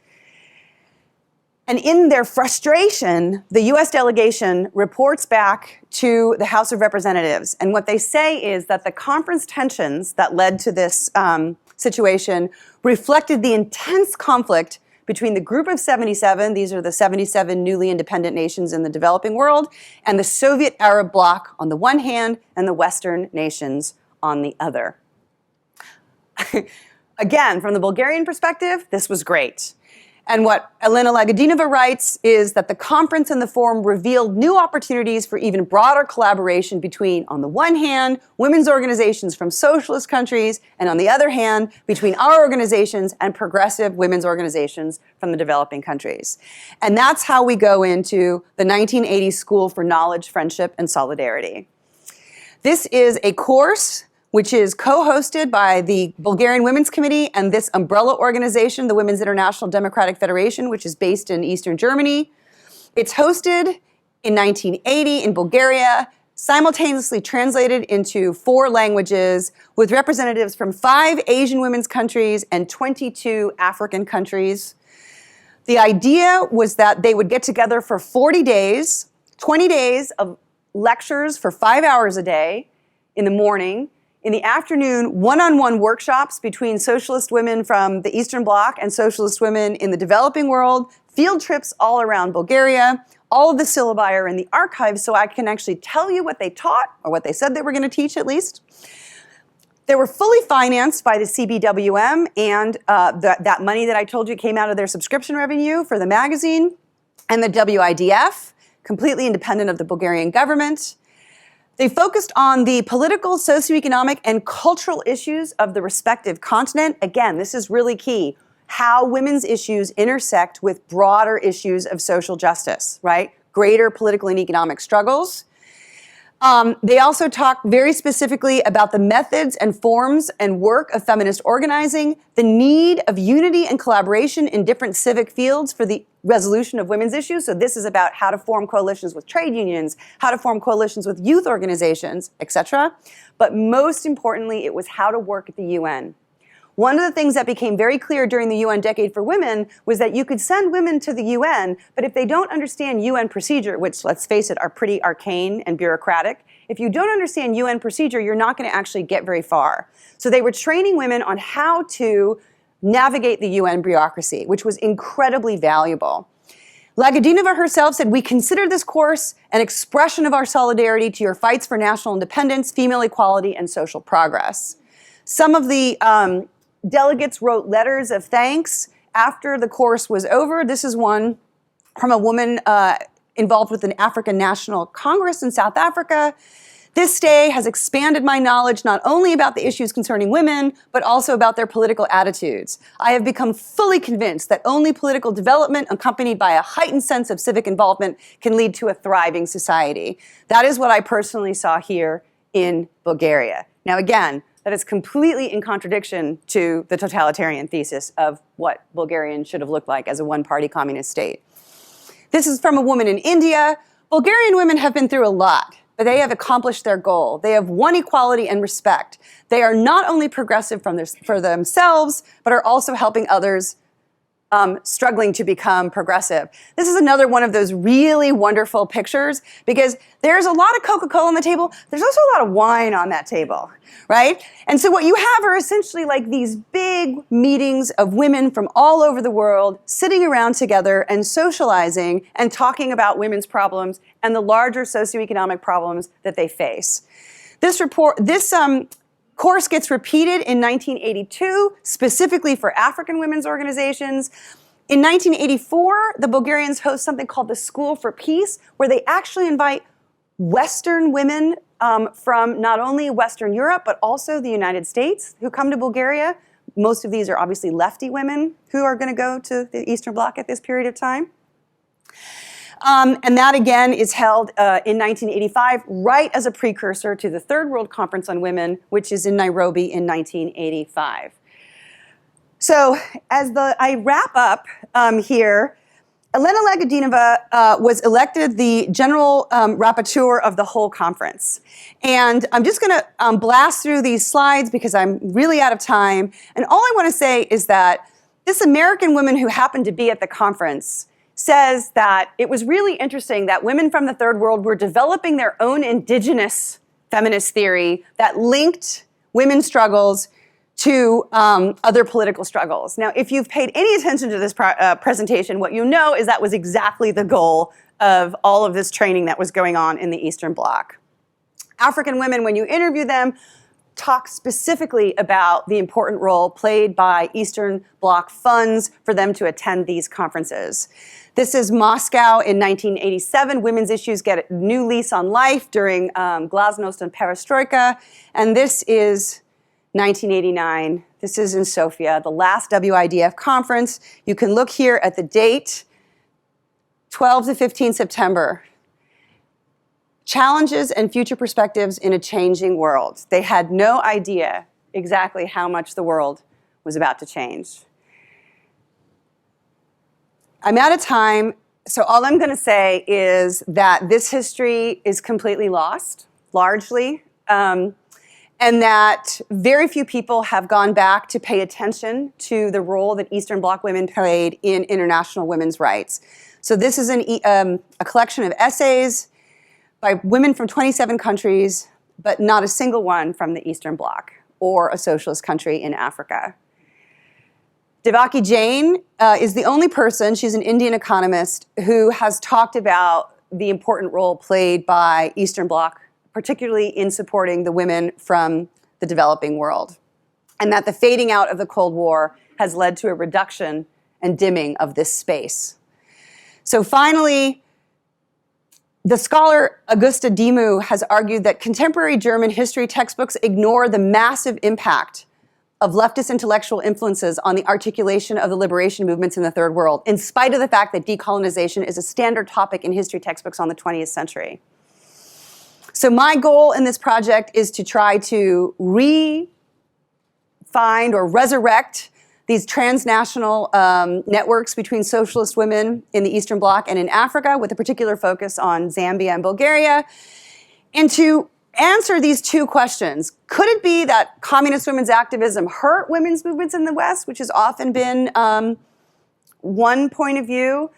And in their frustration, the US delegation reports back to the House of Representatives. And what they say is that the conference tensions that led to this situation reflected the intense conflict between the group of 77, these are the 77 newly independent nations in the developing world, and the Soviet Arab bloc on the one hand, and the Western nations on the other. Again, from the Bulgarian perspective, this was great. And what Helena Lagodinova writes is that the conference and the forum revealed new opportunities for even broader collaboration between, on the one hand, women's organizations from socialist countries, and on the other hand, between our organizations and progressive women's organizations from the developing countries. And that's how we go into the 1980 School for Knowledge, Friendship, and Solidarity. This is a course which is co-hosted by the Bulgarian Women's Committee and this umbrella organization, the Women's International Democratic Federation, which is based in Eastern Germany. It's hosted in 1980 in Bulgaria, simultaneously translated into 4 languages, with representatives from 5 Asian women's countries and 22 African countries. The idea was that they would get together for 40 days, 20 days of lectures for 5 hours a day in the morning. In the afternoon, one-on-one workshops between socialist women from the Eastern Bloc and socialist women in the developing world, field trips all around Bulgaria. All of the syllabi are in the archives, so I can actually tell you what they taught, or what they said they were going to teach at least. They were fully financed by the CBWM, and that money that I told you came out of their subscription revenue for the magazine, and the WIDF, completely independent of the Bulgarian government. They focused on the political, socioeconomic, and cultural issues of the respective continent. Again, this is really key. How women's issues intersect with broader issues of social justice, right? Greater political and economic struggles. They also talk very specifically about the methods and forms and work of feminist organizing, the need of unity and collaboration in different civic fields for the resolution of women's issues. So this is about how to form coalitions with trade unions, how to form coalitions with youth organizations, etc. But most importantly, it was how to work at the UN. One of the things that became very clear during the UN Decade for Women was that you could send women to the UN, but if they don't understand UN procedure, which, let's face it, are pretty arcane and bureaucratic, if you don't understand UN procedure, you're not going to actually get very far. So they were training women on how to navigate the UN bureaucracy, which was incredibly valuable. Lagodinova herself said, "We consider this course an expression of our solidarity to your fights for national independence, female equality, and social progress." Some of the delegates wrote letters of thanks after the course was over. This is one from a woman involved with an African National Congress in South Africa. "This day has expanded my knowledge not only about the issues concerning women, but also about their political attitudes. I have become fully convinced that only political development accompanied by a heightened sense of civic involvement can lead to a thriving society." That is what I personally saw here in Bulgaria. Now again, that is completely in contradiction to the totalitarian thesis of what Bulgarian should have looked like as a one-party communist state. This is from a woman in India. "Bulgarian women have been through a lot, but they have accomplished their goal. They have won equality and respect. They are not only progressive for themselves, but are also helping others struggling to become progressive." This is another one of those really wonderful pictures because there's a lot of Coca-Cola on the table. There's also a lot of wine on that table, right? And so what you have are essentially like these big meetings of women from all over the world sitting around together and socializing and talking about women's problems and the larger socioeconomic problems that they face. This course gets repeated in 1982, specifically for African women's organizations. In 1984, the Bulgarians host something called the School for Peace, where they actually invite Western women from not only Western Europe, but also the United States who come to Bulgaria. Most of these are obviously lefty women who are going to go to the Eastern Bloc at this period of time. And that again is held in 1985, right as a precursor to the Third World Conference on Women, which is in Nairobi in 1985. So as I wrap up here, Helena Lagodinova was elected the general rapporteur of the whole conference. And I'm just going to blast through these slides because I'm really out of time. And all I want to say is that this American woman who happened to be at the conference says that it was really interesting that women from the Third World were developing their own indigenous feminist theory that linked women's struggles to other political struggles. Now, if you've paid any attention to this presentation, what you know is that was exactly the goal of all of this training that was going on in the Eastern Bloc. African women, when you interview them, talk specifically about the important role played by Eastern Bloc funds for them to attend these conferences. This is Moscow in 1987. Women's issues get a new lease on life during glasnost and perestroika. And this is 1989. This is in Sofia, the last WIDF conference. You can look here at the date, 12 to 15 September. Challenges and future perspectives in a changing world. They had no idea exactly how much the world was about to change. I'm out of time, so all I'm going to say is that this history is completely lost, largely, and that very few people have gone back to pay attention to the role that Eastern Bloc women played in international women's rights. So this is a collection of essays by women from 27 countries, but not a single one from the Eastern Bloc or a socialist country in Africa. Devaki Jain is the only person, she's an Indian economist, who has talked about the important role played by Eastern Bloc, particularly in supporting the women from the developing world, and that the fading out of the Cold War has led to a reduction and dimming of this space. So finally, the scholar Augusta Dimu has argued that contemporary German history textbooks ignore the massive impact of leftist intellectual influences on the articulation of the liberation movements in the Third World, in spite of the fact that decolonization is a standard topic in history textbooks on the 20th century. So my goal in this project is to try to find or resurrect these transnational networks between socialist women in the Eastern Bloc and in Africa, with a particular focus on Zambia and Bulgaria, and to answer these two questions. Could it be that communist women's activism hurt women's movements in the West, which has often been one point of view?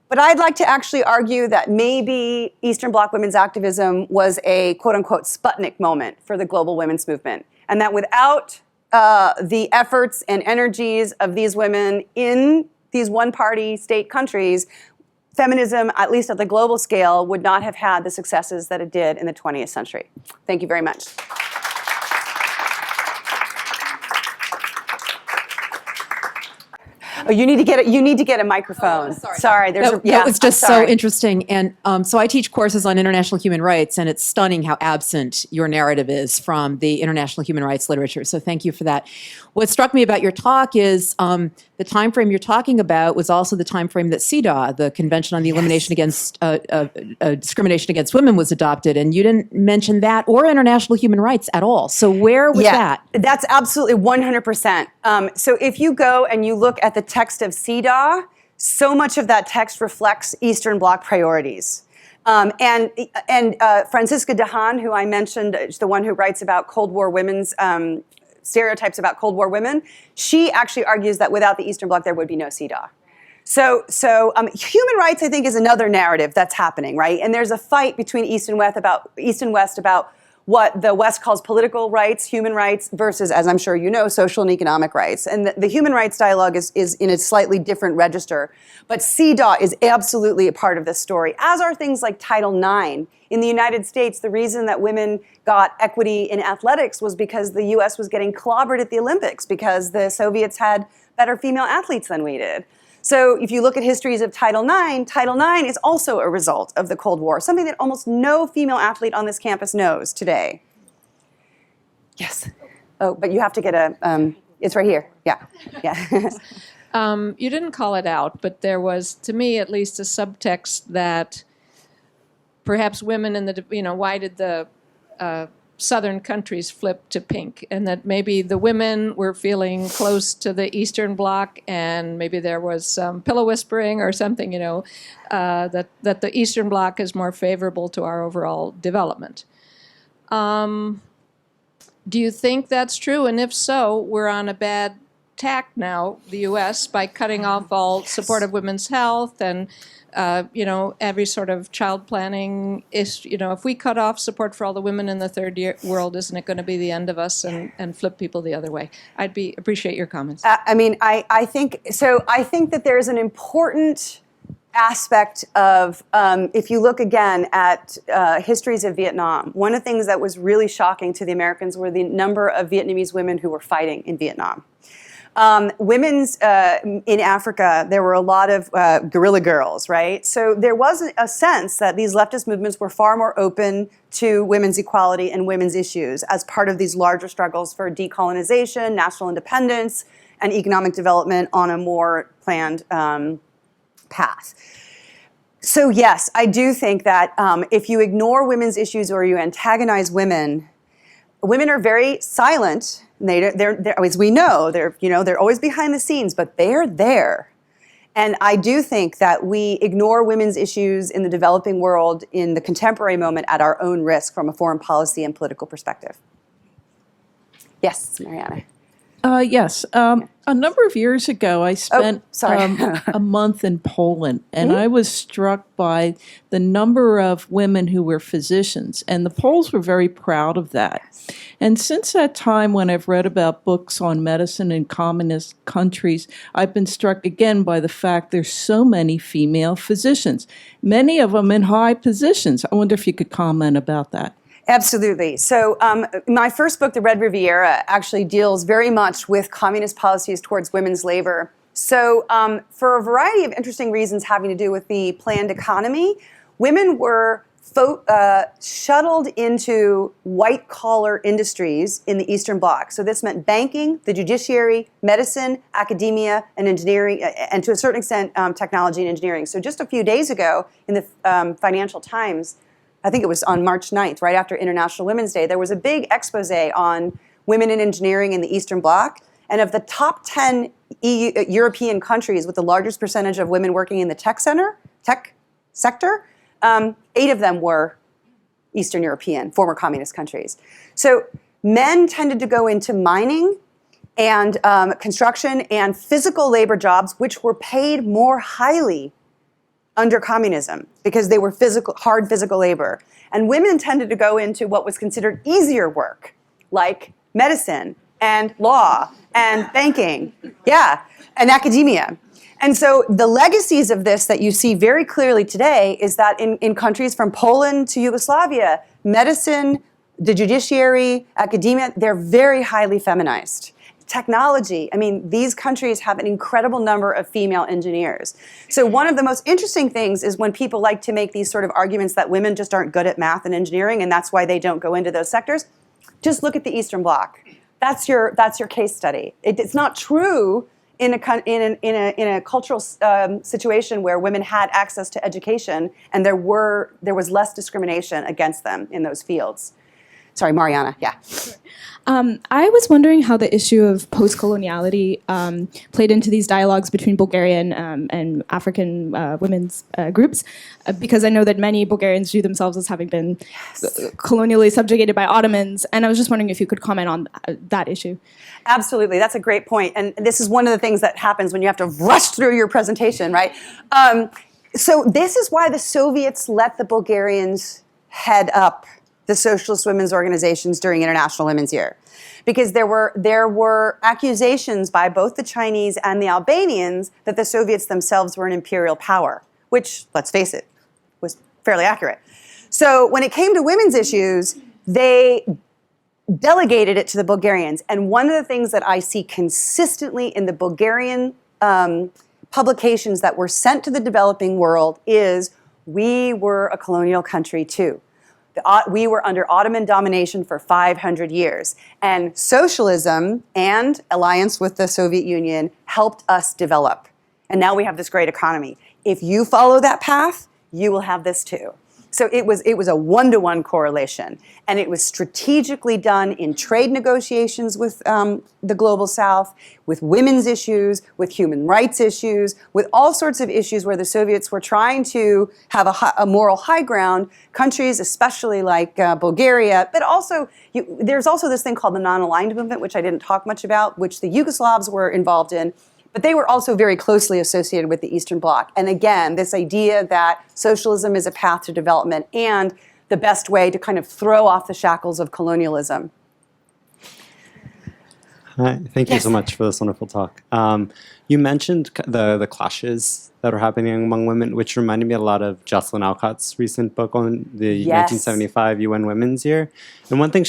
But I'd like to actually argue that maybe Eastern Bloc women's activism was a quote-unquote Sputnik moment for the global women's movement, and that without the efforts and energies of these women in these one-party state countries, feminism, at least at the global scale, would not have had the successes that it did in the 20th century. Thank you very much. Oh, you need to get a microphone. Sorry. That was just so interesting. And so I teach courses on international human rights, and it's stunning how absent your narrative is from the international human rights literature. So thank you for that. What struck me about your talk is the time frame you're talking about was also the time frame that CEDAW, the Convention on the Elimination Against Discrimination Against Women, was adopted, and you didn't mention that or international human rights at all. So where was that? That's absolutely 100%. So if you go and you look at the text of CEDAW, so much of that text reflects Eastern Bloc priorities. And Franziska Dehaan, who I mentioned, the one who writes about Cold War women's stereotypes about Cold War women, she actually argues that without the Eastern Bloc, there would be no CEDAW. So human rights, I think, is another narrative that's happening, right? And there's a fight between East and West about what the West calls political rights, human rights, versus, as I'm sure you know, social and economic rights. And the human rights dialogue is in a slightly different register. But CEDAW is absolutely a part of this story, as are things like Title IX. In the United States, the reason that women got equity in athletics was because the U.S. was getting clobbered at the Olympics because the Soviets had better female athletes than we did. So if you look at histories of Title IX is also a result of the Cold War, something that almost no female athlete on this campus knows today. Yes. Oh, but you have to get it's right here. Yeah. You didn't call it out, but there was, to me at least, a subtext that perhaps women in why did the southern countries flip to pink, and that maybe the women were feeling close to the Eastern Bloc, and maybe there was some pillow whispering or something, that the Eastern Bloc is more favorable to our overall development. Do you think that's true? And if so, we're on a bad tack now, the U.S., by cutting off all support of women's health and every sort of child planning is, if we cut off support for all the women in the third world, isn't it going to be the end of us and flip people the other way? Appreciate your comments. I think that there's an important aspect of, if you look again at histories of Vietnam, one of the things that was really shocking to the Americans were the number of Vietnamese women who were fighting in Vietnam. In Africa, there were a lot of guerrilla girls, right? So there was a sense that these leftist movements were far more open to women's equality and women's issues as part of these larger struggles for decolonization, national independence, and economic development on a more planned path. So yes, I do think that if you ignore women's issues or you antagonize women are very silent. They're as we know, they're always behind the scenes, but they're there. And I do think that we ignore women's issues in the developing world in the contemporary moment at our own risk from a foreign policy and political perspective. Yes, Mariana. Yes. A number of years ago, I spent a month in Poland, and I was struck by the number of women who were physicians, and the Poles were very proud of that. And since that time, when I've read about books on medicine in communist countries, I've been struck again by the fact there's so many female physicians, many of them in high positions. I wonder if you could comment about that. Absolutely. So my first book, The Red Riviera, actually deals very much with communist policies towards women's labor. So for a variety of interesting reasons having to do with the planned economy, women were shuttled into white-collar industries in the Eastern Bloc. So this meant banking, the judiciary, medicine, academia, and engineering, and to a certain extent, technology and engineering. So just a few days ago in the Financial Times, I think it was on March 9th, right after International Women's Day, there was a big expose on women in engineering in the Eastern Bloc. And of the top 10 European countries with the largest percentage of women working in the tech sector, 8 of them were Eastern European, former communist countries. So men tended to go into mining and construction and physical labor jobs, which were paid more highly under communism because they were hard physical labor. And women tended to go into what was considered easier work, like medicine and law and banking, and academia. And so the legacies of this that you see very clearly today is that in countries from Poland to Yugoslavia, medicine, the judiciary, academia, they're very highly feminized. Technology, I mean, these countries have an incredible number of female engineers. So one of the most interesting things is when people like to make these sort of arguments that women just aren't good at math and engineering and that's why they don't go into those sectors. Just look at the Eastern Bloc. That's your case study. It's not true in a cultural situation where women had access to education and there was less discrimination against them in those fields. Sorry, Mariana, yeah. I was wondering how the issue of post-coloniality played into these dialogues between Bulgarian and African women's groups, because I know that many Bulgarians view themselves as having been colonially subjugated by Ottomans, and I was just wondering if you could comment on that issue. Absolutely, that's a great point, and this is one of the things that happens when you have to rush through your presentation, right? So this is why the Soviets let the Bulgarians head up the socialist women's organizations during International Women's Year. Because there were accusations by both the Chinese and the Albanians that the Soviets themselves were an imperial power, which, let's face it, was fairly accurate. So when it came to women's issues, they delegated it to the Bulgarians. And one of the things that I see consistently in the Bulgarian publications that were sent to the developing world is we were a colonial country too. We were under Ottoman domination for 500 years, and socialism and alliance with the Soviet Union helped us develop. And now we have this great economy. If you follow that path, you will have this too. So it was a one-to-one correlation, and it was strategically done in trade negotiations with the Global South, with women's issues, with human rights issues, with all sorts of issues where the Soviets were trying to have a moral high ground. Countries, especially like Bulgaria, but also there's also this thing called the non-aligned movement, which I didn't talk much about, which the Yugoslavs were involved in. But they were also very closely associated with the Eastern Bloc. And again, this idea that socialism is a path to development and the best way to kind of throw off the shackles of colonialism. Hi, thank you so much for this wonderful talk. You mentioned the clashes that are happening among women, which reminded me a lot of Jocelyn Alcott's recent book on the 1975 UN Women's Year. And one thing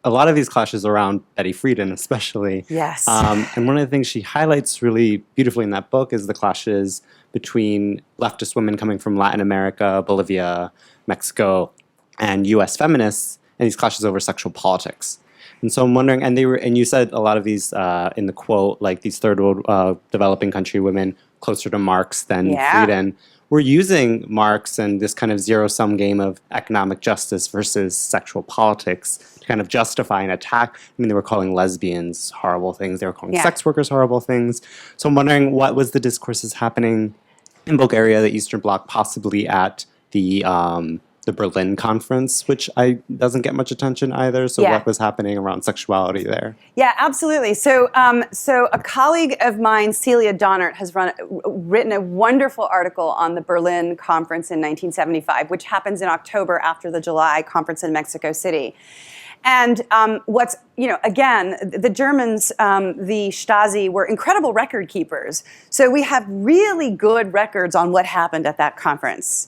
a lot of these clashes around Betty Friedan especially. Yes. And one of the things she highlights really beautifully in that book is the clashes between leftist women coming from Latin America, Bolivia, Mexico, and US feminists, and these clashes over sexual politics. And so I'm wondering, and you said a lot of these in the quote, like these third world developing country women closer to Marx than Friedan, were using Marx and this kind of zero-sum game of economic justice versus sexual politics to kind of justify an attack. I mean, they were calling lesbians horrible things. They were calling sex workers horrible things. So I'm wondering what was the discourses happening in Bulgaria, the Eastern Bloc, possibly at the Berlin conference, which doesn't get much attention either. So what was happening around sexuality there? Yeah, absolutely. So a colleague of mine, Celia Donnert, has written a wonderful article on the Berlin conference in 1975, which happens in October after the July conference in Mexico City. And again, the Germans, the Stasi, were incredible record keepers. So we have really good records on what happened at that conference.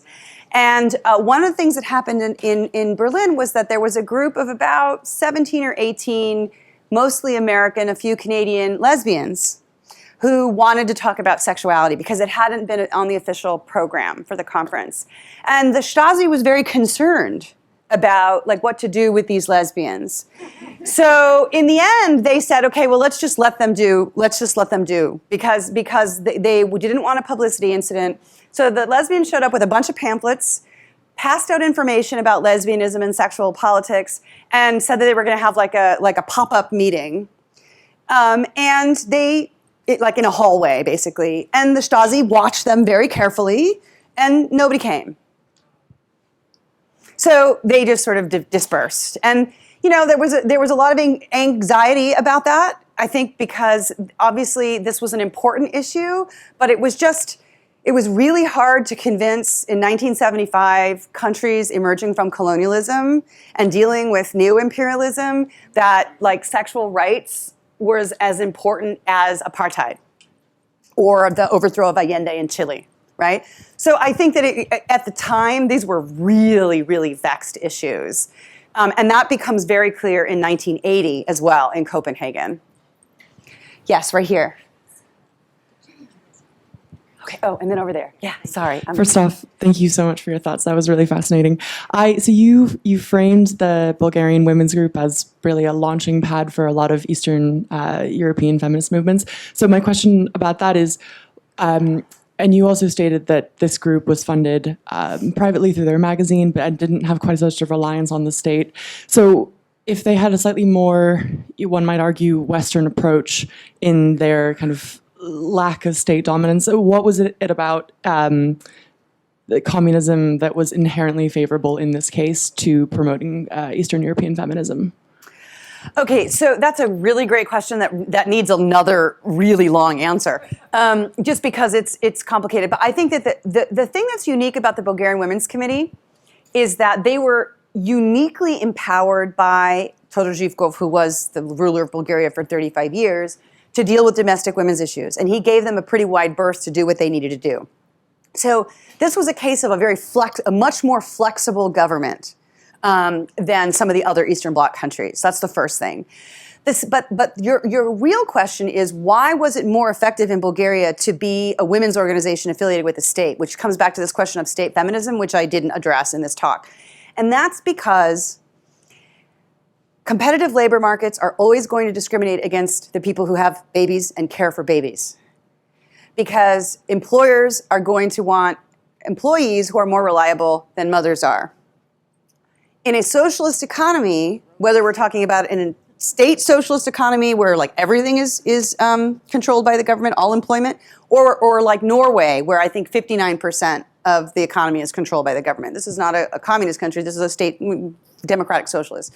And one of the things that happened in Berlin was that there was a group of about 17 or 18, mostly American, a few Canadian lesbians who wanted to talk about sexuality because it hadn't been on the official program for the conference. And the Stasi was very concerned about what to do with these lesbians. So in the end, they said, okay, well, let's just let them do because they didn't want a publicity incident. So the lesbians showed up with a bunch of pamphlets passed out information about lesbianism and sexual politics, and said that they were going to have like a pop-up meeting, and like in a hallway basically, and the Stasi watched them very carefully, and nobody came. So they just sort of dispersed, and there was a lot of anxiety about that. I think because obviously this was an important issue, but it was really hard to convince in 1975 countries emerging from colonialism and dealing with neo-imperialism that like sexual rights was as important as apartheid or the overthrow of Allende in Chile, right? So I think that at the time, these were really, really vexed issues. And that becomes very clear in 1980 as well in Copenhagen. Yes, right here. Okay. Oh, and then over there. Yeah. Sorry. First off, thank you so much for your thoughts. That was really fascinating. So you framed the Bulgarian women's group as really a launching pad for a lot of Eastern European feminist movements. So my question about that is, and you also stated that this group was funded privately through their magazine, but didn't have quite as much of reliance on the state. So if they had a slightly more, one might argue, Western approach in their kind of lack of state dominance, what was it about the communism that was inherently favorable in this case to promoting Eastern European feminism? Okay, so that's a really great question that needs another really long answer, just because it's complicated. But I think that the thing that's unique about the Bulgarian Women's Committee is that they were uniquely empowered by Todor Zhivkov, who was the ruler of Bulgaria for 35 years, to deal with domestic women's issues. And he gave them a pretty wide berth to do what they needed to do. So this was a case of a much more flexible government than some of the other Eastern Bloc countries. That's the first thing. But your real question is, why was it more effective in Bulgaria to be a women's organization affiliated with the state, which comes back to this question of state feminism, which I didn't address in this talk. And that's because competitive labor markets are always going to discriminate against the people who have babies and care for babies. Because employers are going to want employees who are more reliable than mothers are. In a socialist economy, whether we're talking about in a state socialist economy where like everything is controlled by the government, all employment, or like Norway, where I think 59% of the economy is controlled by the government. This is not a communist country, this is a state democratic socialist.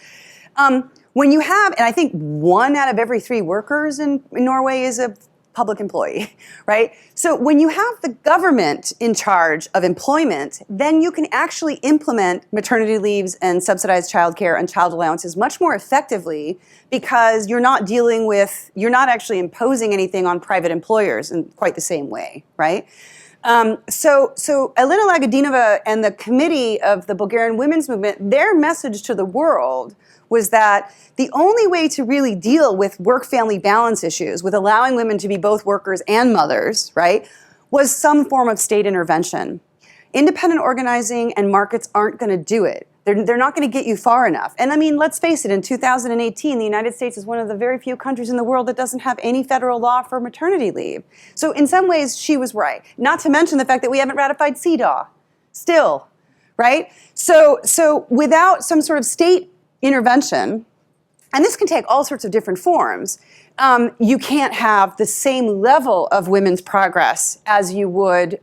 When you have, and I think 1 out of every 3 workers in Norway is a public employee, right? So when you have the government in charge of employment, then you can actually implement maternity leaves and subsidized childcare and child allowances much more effectively because you're not actually imposing anything on private employers in quite the same way, right? So Helena Lagodinova and the committee of the Bulgarian women's movement, their message to the world was that the only way to really deal with work-family balance issues, with allowing women to be both workers and mothers, right, was some form of state intervention. Independent organizing and markets aren't going to do it. They're not going to get you far enough. And I mean, let's face it, in 2018, the United States is one of the very few countries in the world that doesn't have any federal law for maternity leave. So in some ways, she was right. Not to mention the fact that we haven't ratified CEDAW still, right? So without some sort of state intervention, and this can take all sorts of different forms, you can't have the same level of women's progress as you would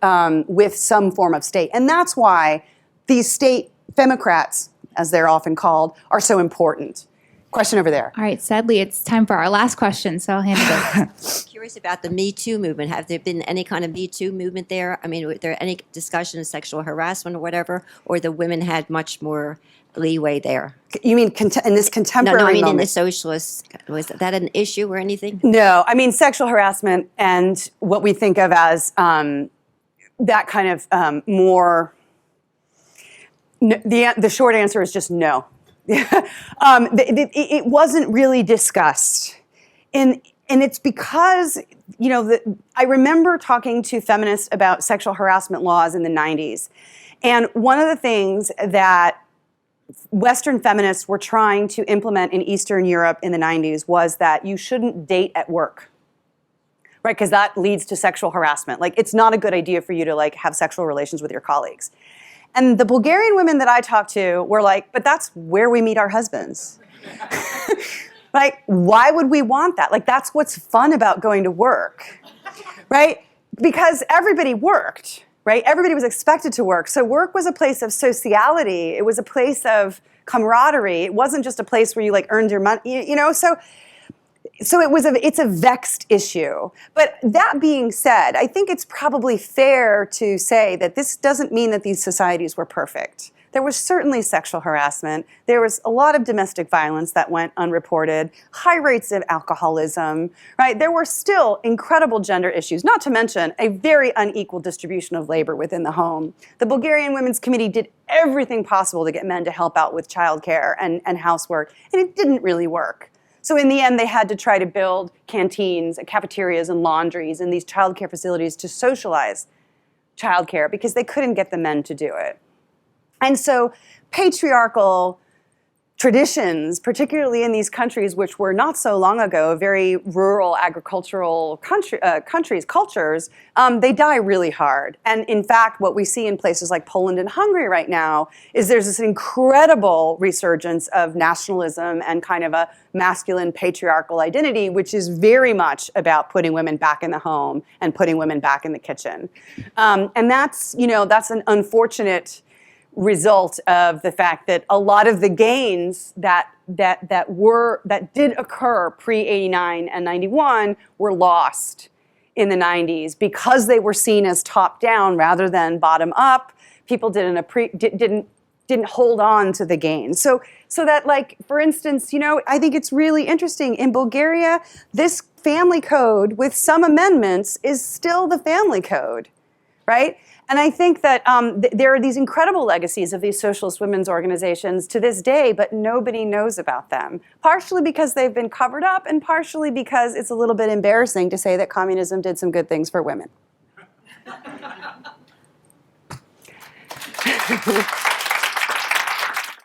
with some form of state. And that's why these state femocrats, as they're often called, are so important. Question over there. All right, sadly, it's time for our last question, so I'll hand it over. I'm curious about the Me Too movement. Have there been any kind of Me Too movement there? I mean, were there any discussion of sexual harassment or whatever, or the women had much more leeway there? You mean in this contemporary No, I mean moment? in the socialists. Was that an issue or anything? No, I mean sexual harassment and what we think of as that kind of more. The short answer is just no. It wasn't really discussed, and it's because I remember talking to feminists about sexual harassment laws in the 90s, and one of the things that Western feminists were trying to implement in Eastern Europe in the 90s was that you shouldn't date at work, right? Because that leads to sexual harassment. Like, it's not a good idea for you to have sexual relations with your colleagues. And the Bulgarian women that I talked to were like, but that's where we meet our husbands. Like, why would we want that? Like, that's what's fun about going to work, right? Because everybody worked, right? Everybody was expected to work. So work was a place of sociality. It was a place of camaraderie. It wasn't just a place where you like earned your money, you know? So it's a vexed issue. But that being said, I think it's probably fair to say that this doesn't mean that these societies were perfect. There was certainly sexual harassment. There was a lot of domestic violence that went unreported, high rates of alcoholism, right? There were still incredible gender issues, not to mention a very unequal distribution of labor within the home. The Bulgarian Women's Committee did everything possible to get men to help out with childcare and housework, and it didn't really work. So in the end, they had to try to build canteens, cafeterias, and laundries, and these childcare facilities to socialize childcare because they couldn't get the men to do it. And so patriarchal traditions, particularly in these countries which were not so long ago very rural agricultural cultures, they die really hard. And in fact, what we see in places like Poland and Hungary right now is there's this incredible resurgence of nationalism and kind of a masculine patriarchal identity, which is very much about putting women back in the home and putting women back in the kitchen. And that's an unfortunate result of the fact that a lot of the gains that did occur pre-89 and 91 were lost in the 90s because they were seen as top down rather than bottom up. People didn't hold on to the gains. So that, like, for instance, I think it's really interesting in Bulgaria, this family code with some amendments is still the family code, right? And I think that there are these incredible legacies of these socialist women's organizations to this day, but nobody knows about them. Partially because they've been covered up, and partially because it's a little bit embarrassing to say that communism did some good things for women.